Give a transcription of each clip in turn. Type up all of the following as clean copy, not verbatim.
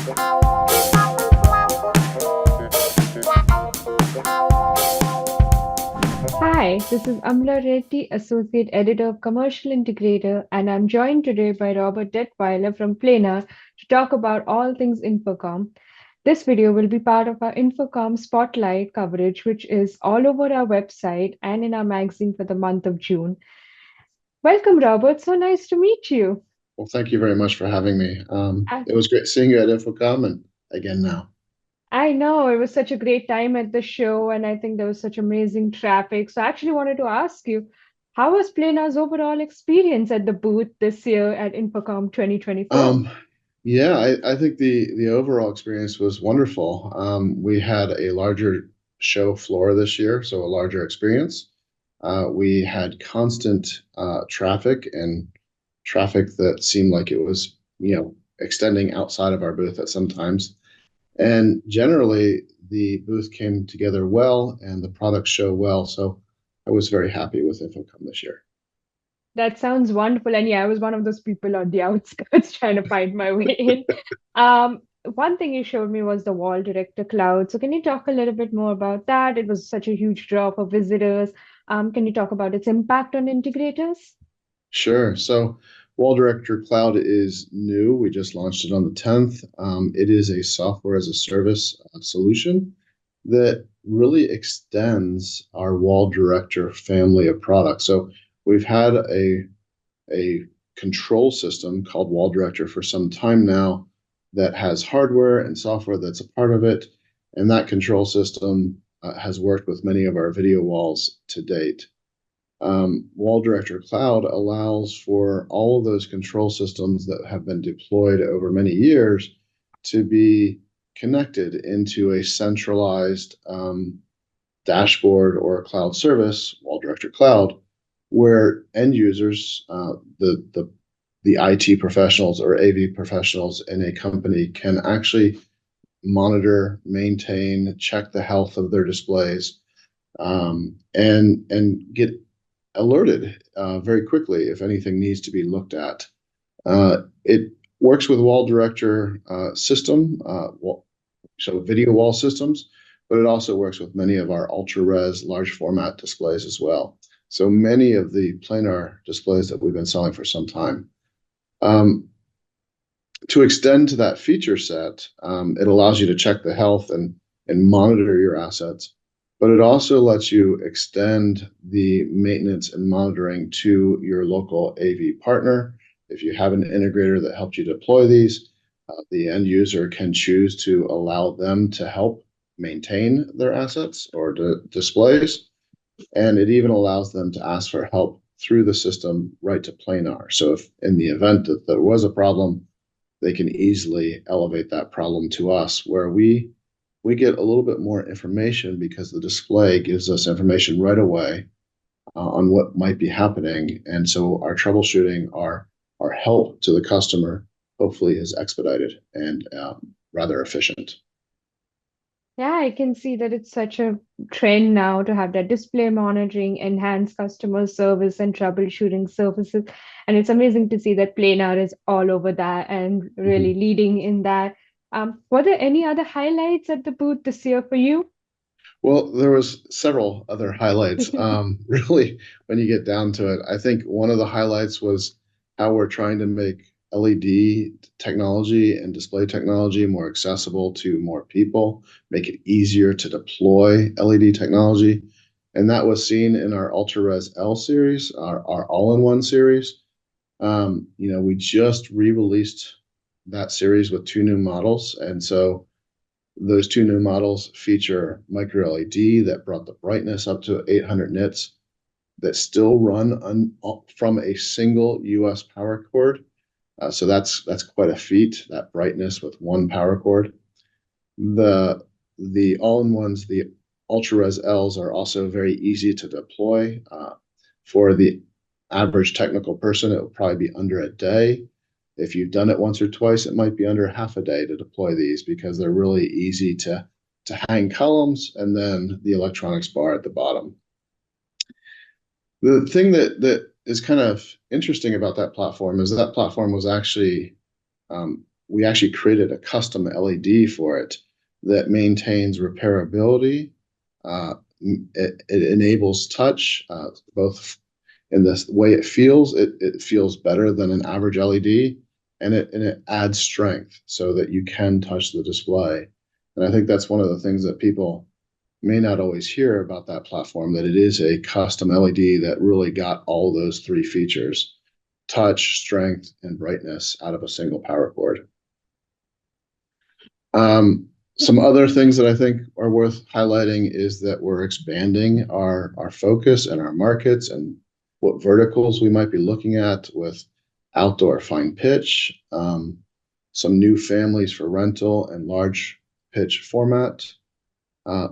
Hi, this is Amala Reddie, Associate Editor of Commercial Integrator, and I'm joined today by Robert Detwiler from Planar to talk about all things InfoComm. This video will be part of our InfoComm Spotlight coverage, which is all over our website and in our magazine for the month of June. Welcome, Robert. So nice to meet you. Well, thank you very much for having me. I, It was great seeing you at InfoComm and again now. I know it was such a great time at the show, and I think there was such amazing traffic. So I actually wanted to ask you, how was Planar's overall experience at the booth this year at InfoComm 2024? Um, yeah, I think the overall experience was wonderful. We had a larger show floor this year, so a larger experience. We had constant traffic and traffic that seemed like it was, extending outside of our booth at some times. And generally, the booth came together well and the products show well. So I was very happy with InfoComm this year. That sounds wonderful. And yeah, I was one of those people on the outskirts trying to find my way in. One thing you showed me was the WallDirector Cloud. So can you talk a little bit more about that? It was such a huge draw for visitors. Can you talk about its impact on integrators? Sure. So WallDirector Cloud is new. We just launched it on the 10th. It is a software as a service solution that really extends our WallDirector family of products. So we've had a control system called WallDirector for some time now that has hardware and software that's a part of it. And that control system has worked with many of our video walls to date. WallDirector Cloud allows for all of those control systems that have been deployed over many years to be connected into a centralized dashboard or a cloud service, WallDirector Cloud, where end users, the IT professionals or AV professionals in a company can actually monitor, maintain, check the health of their displays, and get alerted very quickly if anything needs to be looked at. It works with WallDirector system, so video wall systems, but it also works with many of our ultra-res large format displays as well. So many of the planar displays that we've been selling for some time. To extend to that feature set, it allows you to check the health and monitor your assets, but it also lets you extend the maintenance and monitoring to your local AV partner. If you have an integrator that helped you deploy these, the end user can choose to allow them to help maintain their assets or displays. And it even allows them to ask for help through the system right to Planar. So if in the event that there was a problem, they can easily elevate that problem to us, where we get a little bit more information because the display gives us information right away on what might be happening. And so our troubleshooting, our help to the customer, hopefully is expedited and rather efficient. Yeah, I can see that it's such a trend now to have that display monitoring, enhanced customer service, and troubleshooting services. And it's amazing to see that Planar is all over that and really Mhm. leading in that. Were there any other highlights at the booth this year for you? Well, there was several other highlights. Really, when you get down to it, I think one of the highlights was how we're trying to make LED technology and display technology more accessible to more people, make it easier to deploy LED technology. And that was seen in our Ultra-Res L series, our all-in-one series. We just re-released that series with two new models. And so those two new models feature micro LED that brought the brightness up to 800 nits, that still run from a single US power cord. So that's quite a feat, that brightness with one power cord. The all-in-ones, the Ultra-Res Ls, are also very easy to deploy. For the average technical person, it will probably be under a day. If you've done it once or twice, it might be under half a day to deploy these because they're really easy to hang columns and then the electronics bar at the bottom. The thing that is kind of interesting about that platform is that platform was actually we actually created a custom LED for it that maintains repairability. It enables touch, both in the way it feels. It feels better than an average LED, and it adds strength so that you can touch the display. And I think that's one of the things that people may not always hear about that platform, that it is a custom LED that really got all those three features: touch, strength, and brightness out of a single power cord. Some other things that I think are worth highlighting is that we're expanding our focus and our markets and what verticals we might be looking at with outdoor fine pitch, some new families for rental and large pitch format. Uh,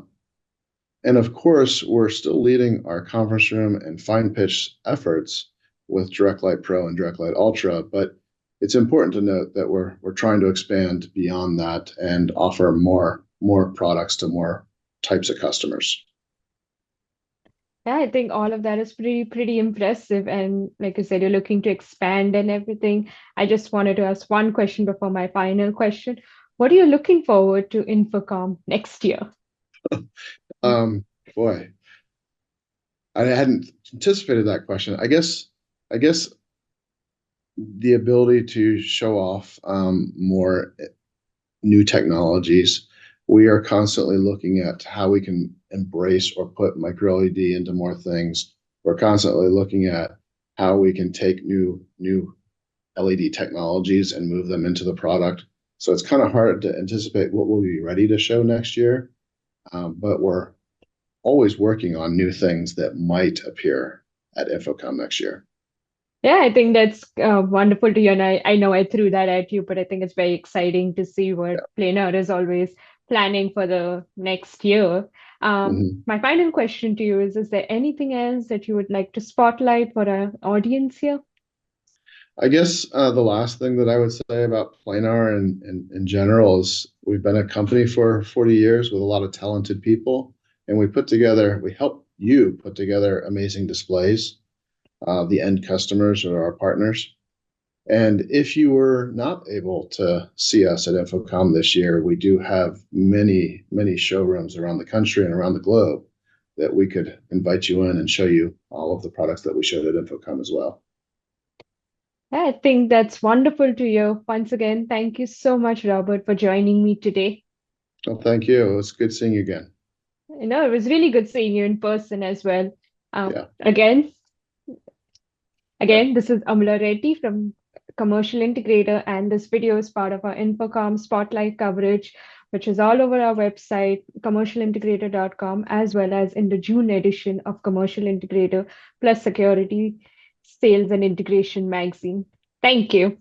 and of course, we're still leading our conference room and fine pitch efforts with DirectLight Pro and DirectLight Ultra, but it's important to note that we're trying to expand beyond that and offer more products to more types of customers. Yeah, I think all of that is pretty impressive. And like you said, you're looking to expand and everything. I just wanted to ask one question before my final question. What are you looking forward to InfoComm next year? Um, Boy, I hadn't anticipated that question. I guess the ability to show off more new technologies. We are constantly looking at how we can embrace or put micro LED into more things. We're constantly looking at how we can take new LED technologies and move them into the product. So it's kind of hard to anticipate what we'll be ready to show next year, but we're always working on new things that might appear at InfoComm next year. Yeah, I think that's wonderful to hear. And I know I threw that at you, but I think it's very exciting to see what Planar is always planning for the next year. Mhm. My final question to you is there anything else that you would like to spotlight for our audience here? I guess the last thing that I would say about Planar and in general is we've been a company for 40 years with a lot of talented people, and we help you put together amazing displays. The end customers are our partners. And if you were not able to see us at InfoComm this year, we do have many showrooms around the country and around the globe that we could invite you in and show you all of the products that we showed at InfoComm as well. I think that's wonderful to hear. Once again, thank you so much, Robert, for joining me today. Well, thank you. It was good seeing you again. It was really good seeing you in person as well. Yeah. Again, Yeah. Again, this is Amala Reddy from Commercial Integrator, and this video is part of our InfoComm Spotlight coverage, which is all over our website, commercialintegrator.com, as well as in the June edition of Commercial Integrator plus Security, Sales and Integration magazine. Thank you.